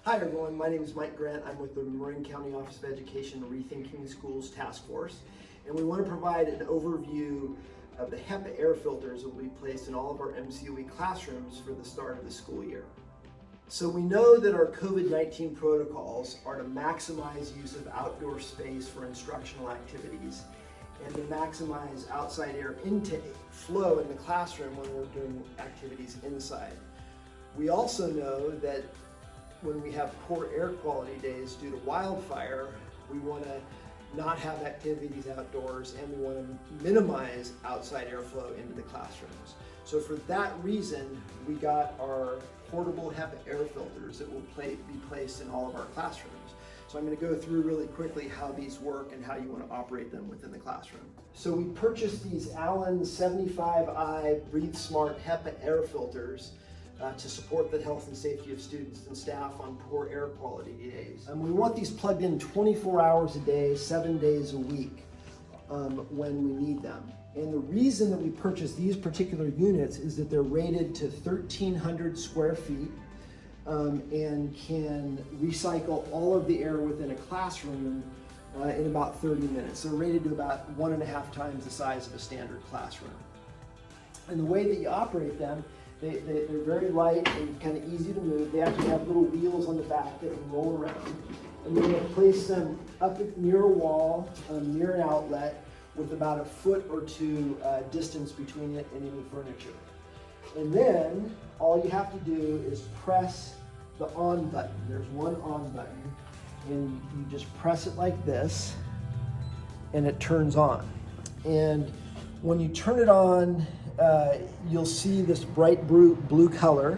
Hi everyone, my name is Mike Grant. I'm with the Marin County Office of Education Rethinking Schools Task Force, and we want to provide an overview of the HEPA air filters that will be placed in all of our MCOE classrooms for the start of the school year. So we know that our COVID-19 protocols are to maximize use of outdoor space for instructional activities and to maximize outside air intake flow in the classroom when we're doing activities inside. We also know that when we have poor air quality days due to wildfire, we want to not have activities outdoors and we want to minimize outside airflow into the classrooms. So for that reason, we got our portable HEPA air filters that will be placed in all of our classrooms. So I'm going to go through really quickly how these work and how you want to operate them within the classroom. So we purchased these Allen 75i Breathe Smart HEPA air filters to support the health and safety of students and staff on poor air quality days. We want these plugged in 24 hours a day, 7 days a week when we need them. And the reason that we purchased these particular units is that they're rated to 1,300 square feet and can recycle all of the air within a classroom in about 30 minutes. They're rated to about 1.5 times the size of a standard classroom. And the way that you operate them, they're very light and kind of easy to move. They actually have little wheels on the back that can roll around. And we're going to place them up near a wall, near an outlet, with about a foot or two distance between it and any furniture. And then all you have to do is press the on button. There's one on button, and you just press it like this, and it turns on. And when you turn it on, you'll see this bright blue color,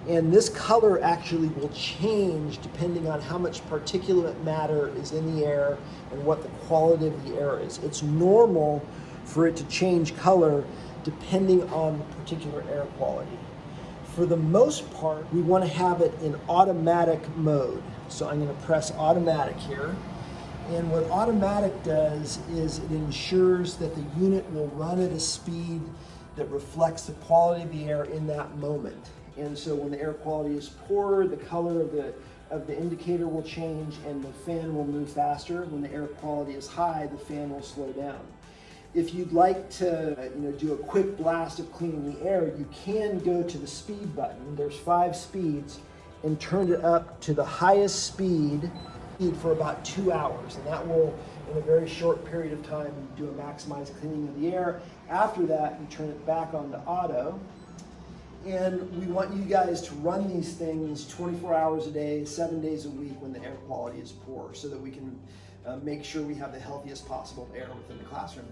and this color actually will change depending on how much particulate matter is in the air and what the quality of the air is. It's normal for it to change color depending on the particular air quality. For the most part, we want to have it in automatic mode. So I'm going to press automatic here. And what automatic does is it ensures that the unit will run at a speed that reflects the quality of the air in that moment. And so when the air quality is poor, the color of the indicator will change and the fan will move faster. When the air quality is high, the fan will slow down. If you'd like to do a quick blast of cleaning the air, you can go to the speed button. There's 5 speeds, and turn it up to the highest speed for about 2 hours, and that will, in a very short period of time, do a maximized cleaning of the air. After that, you turn it back on to auto, and we want you guys to run these things 24 hours a day, 7 days a week when the air quality is poor, so that we can make sure we have the healthiest possible air within the classroom.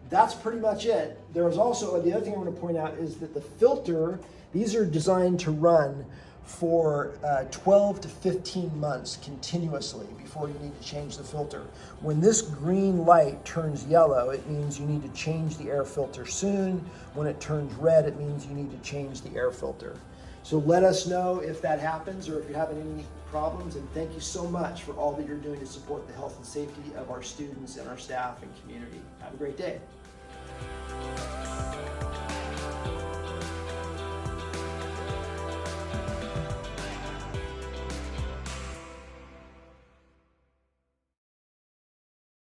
That's pretty much it. There's also, the other thing I want to point out is that the filter, these are designed to run for 12 to 15 months continuously before you need to change the filter. When this green light turns yellow, it means you need to change the air filter soon. When it turns red, it means you need to change the air filter. So let us know if that happens or if you're having any problems, and thank you so much for all that you're doing to support the health and safety of our students and our staff and community. Have a great day.